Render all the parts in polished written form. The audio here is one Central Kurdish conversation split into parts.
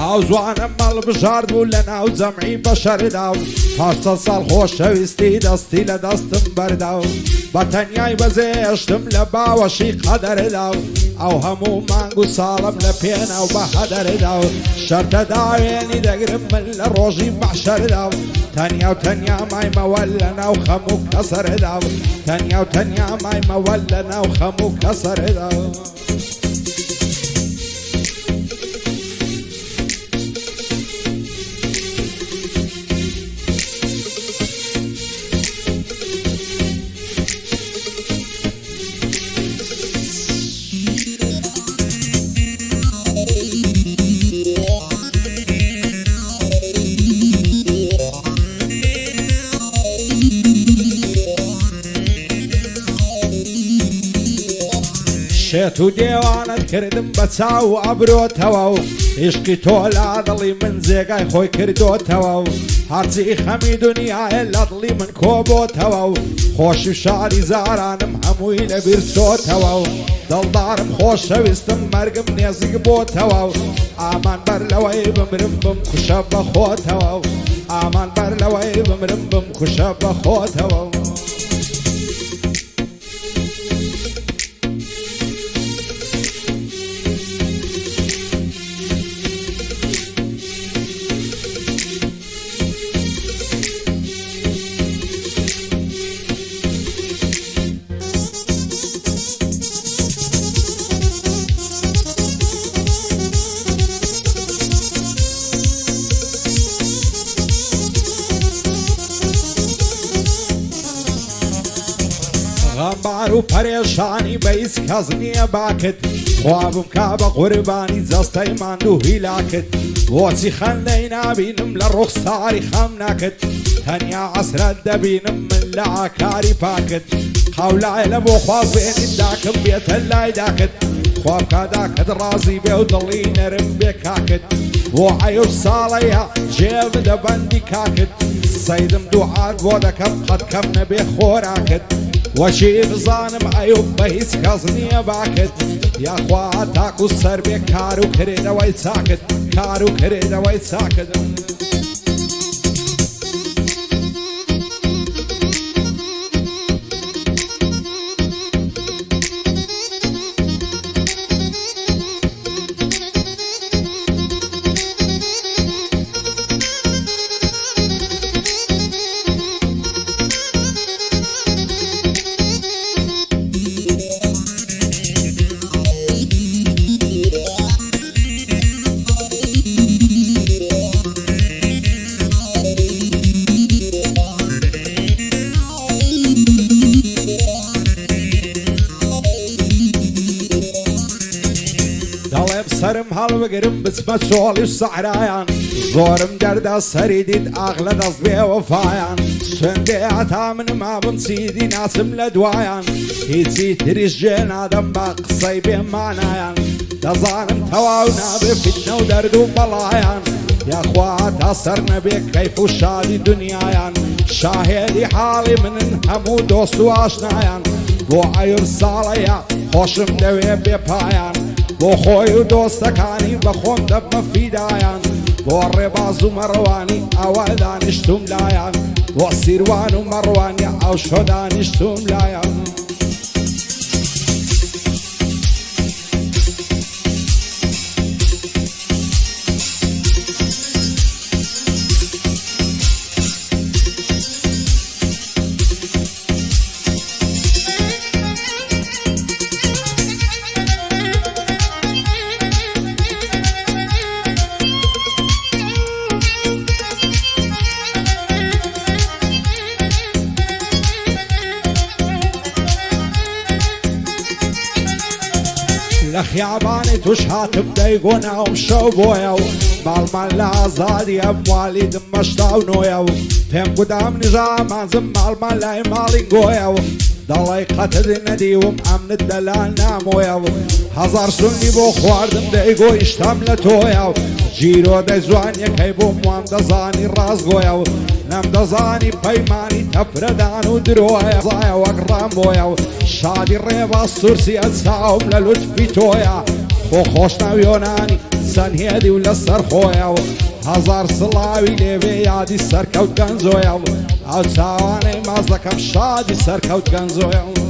ناوزوانم مەڵ بژارد بوو لە ناو جەمعی بەشەردا و هەشتە ساڵ خۆشەویستی دەستی لە دەستم بەردا و بە تەنیای بەزێشتم لە باوەشی قەدەردا و ئەو هەموو مانگ و ساڵم لە پێنە و بە هەدەردا و شەرتە داوێنی دەگرم من لە ڕۆژی مەحشەردا و تەنیا و تەنیا مایمەوە لە ناو خەم و کەسەردا و تەنیا و تەنیا مایمەوە لە ناو خەم و کەسەردا و شێت و دێوانت کردم بە چاو و ئەبرۆتەوە و عیشقی تۆ لا دڵی من جێگای خۆی کردۆتەوە و هەرچی خەمی دنیایە لە دڵی من کۆبۆتەوە و خۆشی و شاری زارانم هەمووی لەبیر چۆتەوە و دڵدارم خۆشەویستم مەرگم نێزیک بۆتەوە و ئامان بەر لەوەی بمرم بمکوشە بەخۆتەوە و ئامان بەر لەوەی بمرم بمکوشە بەخۆتەوە و غەمبار و پەرێشانی بە هیچ کەس نییە باکت خوابم کا بە قوربانی جەستەی ماند و هیلاکت بۆچی خەندەی نابینم لە ڕوخساری خەم ناکت تەنیا عەسرەت دەبینم من لە ئاکاری پاکت قەولایە لە بۆ خوازێنی داکم بێتە لای داکت خواب کاداکت ڕازی بێ و دڵی نەرم بێ کاکت بۆ عەیوب ساڵەیە جێ بدە بەندی کاکت سەیدم دوعات بۆ دەکەم قەت کەم نەبێ خۆراکت وەچی بزانم ئەیوب بە هیچ کەس نییە باکت یاخوا تاک و سەر بێ کار و کرێدەوەی چاکت کار و کرێدەوەی چاکت سرم هەڵبگرم بچمە چۆڵی و سەحرایان زۆرم دەردا سەری دیت ئاغ لە دەست بێ وەفایان شوێندێ هەتا منم ئابم چیدی ناچم لە دوایان هیچی تریش جێ نادەم بە قسەی بێمانایان دەزانم تەواو نابێ فیتنە و دەرد و بەڵایان یاخوا تا سەر نەبێ کەیف و شادی دنیایان شاهێدی حاڵی منن هەموو دۆست و ئاشنایان بۆ ئەیوب ساڵەیە خۆشم دەوێ بێپایان بۆ خۆی و دۆستەکانی بە خۆم دەبمە فیدایان بۆ ڕێباز و مەڕوانی ئەوە دانیشتوم لایان بۆ سیروان و مەڕوانی ئەو شۆ دانیشتوم لایان لە خیابانی توش هاتم دەیگۆ ناوم شەو بۆیە و ماڵمان لە ئازادی ئەموالی دمەشتا و نۆیە و پێم گودام نژا مانزم ماڵمان لای ماڵی گۆیە و دەڵی قەتت نەدیوم ئەمنت دەلال نامۆیە و هەزار سونی بۆ خواردم دەیگۆ ئیشتام لە تۆیە و جیرۆ دەیزوانیەکەی بۆ موام دەزانی ڕازگۆیە و نەم دەزانی پەیمانی تەپرەدان و درۆیە زایە وەک ڕام بۆیە و شادی ڕێباز سورسی ئەچاوم لە لوتفی تۆیە بۆ خۆشناویۆنانی سەنهێدی و لەسەر خۆیەوە هەزار سڵاوی لێوێ یادی سەرکەوت گەنجۆیەوە ئەو چاوانەی ماز دەکەم شادی سەرکەوت گەنجۆیەوە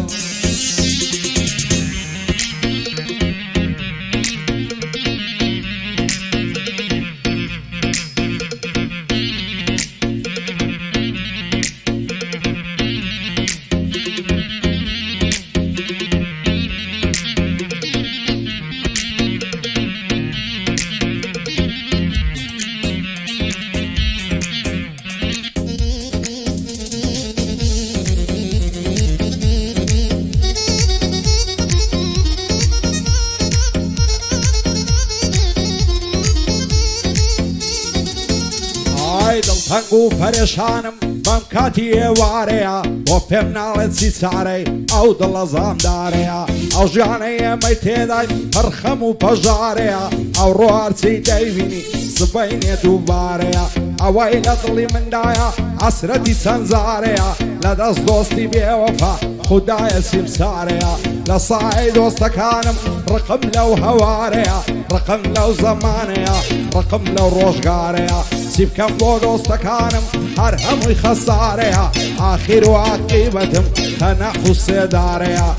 دڵتەنگ و پەرێشانم بەم کاتی ئێوارەیە بۆ پێم ناڵێت چی چارەی ئەو دڵە زامدارەیە ئەو ژیانەی ئێمەی تێدای پەرخەم و پەژارەیە ئەو ڕۆهارچی دەیبینی سبەینێ دووبارەیە ئەوەی لە دڵی مندایە ئەسرەتی چەند زارەیە لە دەست دۆستی بێوەفا خودایە سیمسارەیە لە سایەی دۆستەکانم ڕقم لەو هەوارەیە ڕقم لەو زەمانەیە ڕقم لەو ڕۆژگارەیە چی بکەم بۆ دۆستەکانم هەر هەمووی خەسارەیە ئاخیر و عاقیبەتم تەنەح و سێدارەیە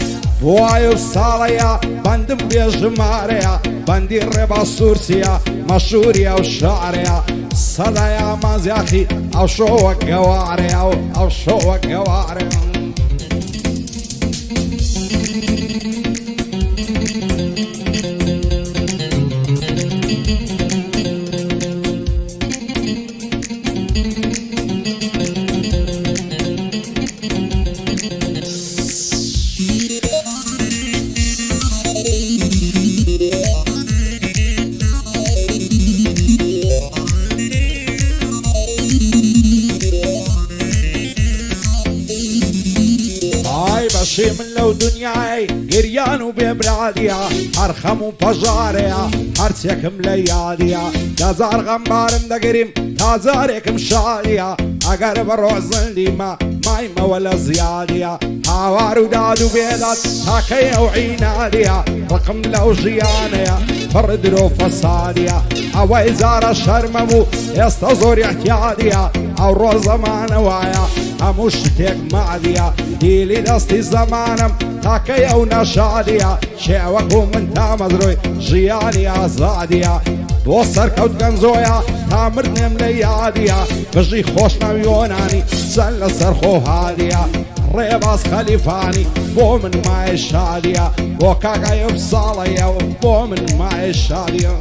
بۆ و ساڵەیە بەندم بێژمارەیە بەندی ڕێبا سوورسیە مەشهوری ئەو شارەیە سەدای ئامانزیاخی ئەو شۆوە گەوارەیە و ئەو شۆوە گەوارەیە بەشی من لەو دنیای گریان و بێبرادیە هەر خەم و پەژارەیە هەرچێکم لە یادیە دەزار غەمبارم دەگریم تا جارێکم شادیە ئەگەر بە ڕۆزندیمە مایمەوە لە زیادیە هاوار و داد و بێداد تاکەی ئەو عینادیە ڕقم لەو ژیانەیە پڕ درۆ فەسادیە ئەوەی جارە شەرمە بوو ئێستا زۆری احتیادیە ئەو ڕۆ زەمانە وایە هەموو شتێک مادیە دیلی دەستی زەمانم تاکەی ئەو نەشادیە شێوەکو من تا مەزرۆی ژیانی ئازادیە بۆ سەرکەوت گەنجۆیە تا مردنێم لە یادیە بژی خۆشنەویۆنانی چەند لەسەر خۆ هادیە ڕێباز خەلیفانی بۆ من مایە شادیە بۆ کاکایەو ساڵەیە و بۆ من مایە شادیە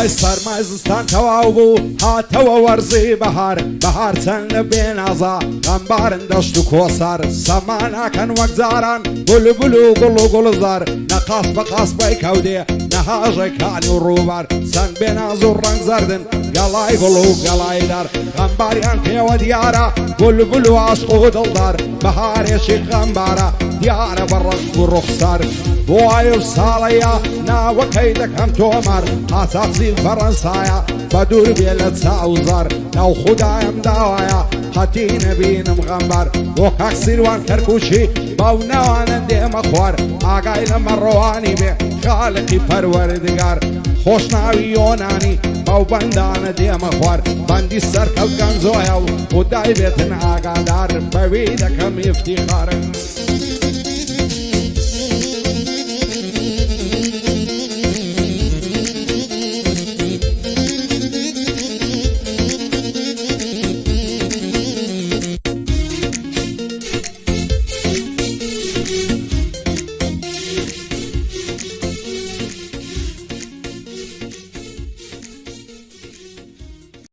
سەرمای زستان تەواو بوو هاتەوە وەرزی بەهار بەهار چەند لە بێنازا غەمبارن دەشت و کۆسار سەماناکەن وەک جاران بولبول و گوڵ و گوڵزار نەقاس بە قاسبەی کەودێ نەهاژەکانی و ڕووبار چەند بێناز و ڕەنگ زەردن گەڵای گوڵ و گەڵای دار غەمباریان پێوە دیارە بولبول و عاشق و دڵدار بەهارێکی غەمبارە دیارە بە ڕەنگ و ڕوخسار بۆ ئایە و ساڵەیە ناوەکەی دەکەم تۆمار هاتاچی فەڕەنسایە بە دوور بێ لە چاوزار ناو خودایم داوایە هەتی نەبینم غەمبار بۆ کاک سیروان کەرکووچی باو ناوانە دێمە خوار ئاگای لە مەڕۆوانی بێ خالقی پەروەردگار خۆشناوی یۆنانی باو بەندانە دێمە خوار بەندی سەرکەوت گەنجۆیە و خودای بێتن ئاگادار بەوی دەکەم ئیفتیخارە